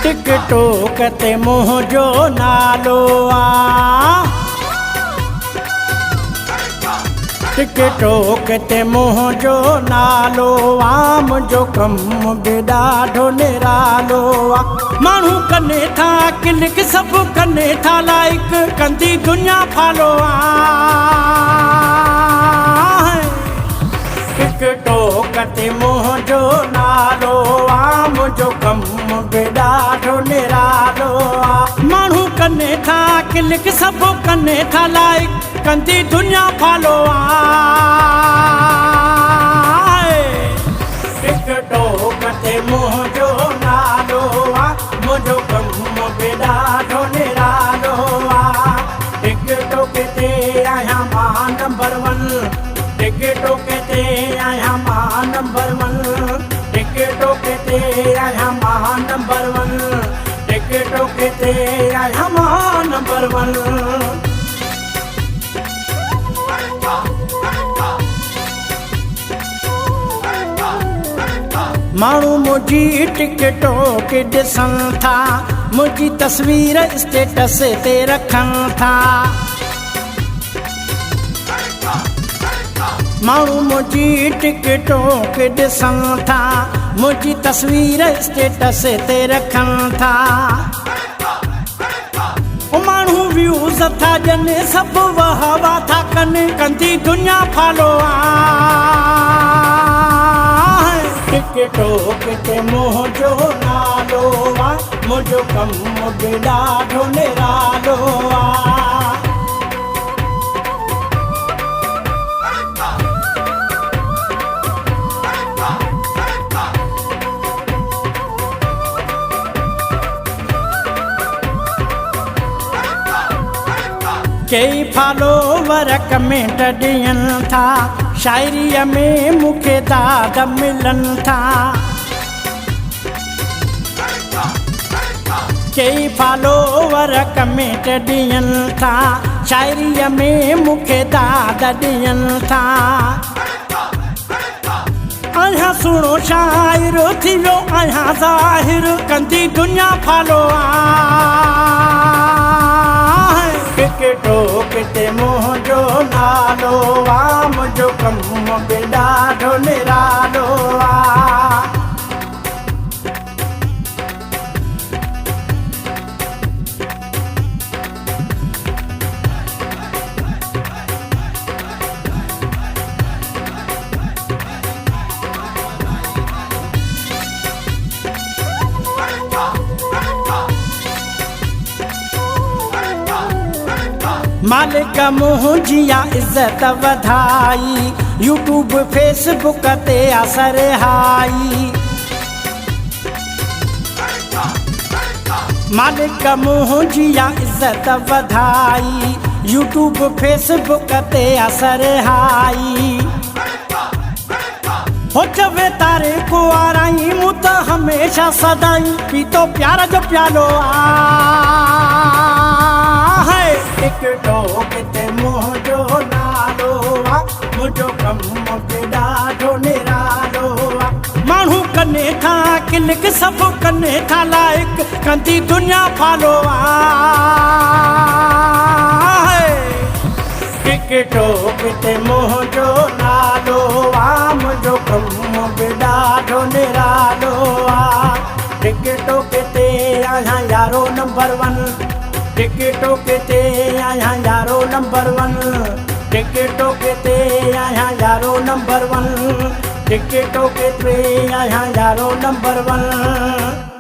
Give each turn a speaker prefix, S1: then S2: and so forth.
S1: TikTok ते मुंहिंजो नालो टिकटॉक ते मुंहिंजो नालो मुंहिंजो कमु बि ॾाढो निरालो माण्हू कनि था क्लिक सभु कनि था लाइक कंदी दुनिया फॉलो टिकटॉक ते मुंहिंजो नालो मुंहिंजो कमु बि ॾाढो निरालो माण्हू कनि था क्लिक सभु कनि था लाइक कंदी दुनिया फॉलो टिकटॉक ते मुंहिंजो नालो मुंहिंजो कमु बि ॾाढो निरालो टिकटॉक ते आहियां मां नंबर 1 टिकटॉक ते आहियां मां नंबर 1 टिकटॉक ते आहियां मां नंबर 1 टिकटॉक ते आहियां मां नंबर 1 माण्हू मुंहिंजी टिकटॉक ॾिसनि था मुंहिंजी तस्वीर स्टेटस ते रखनि था माण्हू मुंहिंजी टिकटॉक ॾिसनि था मुंहिंजी तस्वीर स्टेटस ते रखनि था माण्हू व्यूज़ था ॾियनि सभु वाह था कनि कंदी दुनिया फॉलो टिकटॉक ते मुंहिंजो नालो मुंहिंजो कमु बि ॾाढो निरालो कई फॉलोवर कमेंट ॾियनि था शाइरीअ में मूंखे दाद मिलनि था कई फॉलोवर कमेंट ॾियनि था शाइरीअ में मूंखे दाद ॾियनि था आहियां सुहिणो शाइर थी वियो आहियां ज़ाहिर कंदी दुनिया फॉलो टिकटॉक ते मुंहिंजो नालो मुंहिंजो कमु बि ॾाढो निरालो मालिक मुंहिंजी इज़त वधाई यूट्यूब फेसबुक ते असर हाई मालिक मुंहिंजी इज़त वधाई यूट्यूब फेसबुक ते असर हाई हो चवे तारे को आराई मूं त हमेशा सदाई पीतो प्यार जो प्यालो टिकटॉक ते मुंहिंजो नालो मुंहिंजो कमु बि ॾाढो निरालो माण्हू कनि था क्लिक सभु कनि था लाइक कंदी दुनिया फॉलो टिकटॉक ते मुंहिंजो नालो मुंहिंजो कमु बि ॾाढो निरालो टिकटॉक ते आहियां यारो नंबर 1 टिकटॉक ते आहियां यारो नंबर 1 टिकटॉक ते आहियां यारो नंबर 1 टिकटॉक ते आहियां यारो नंबर 1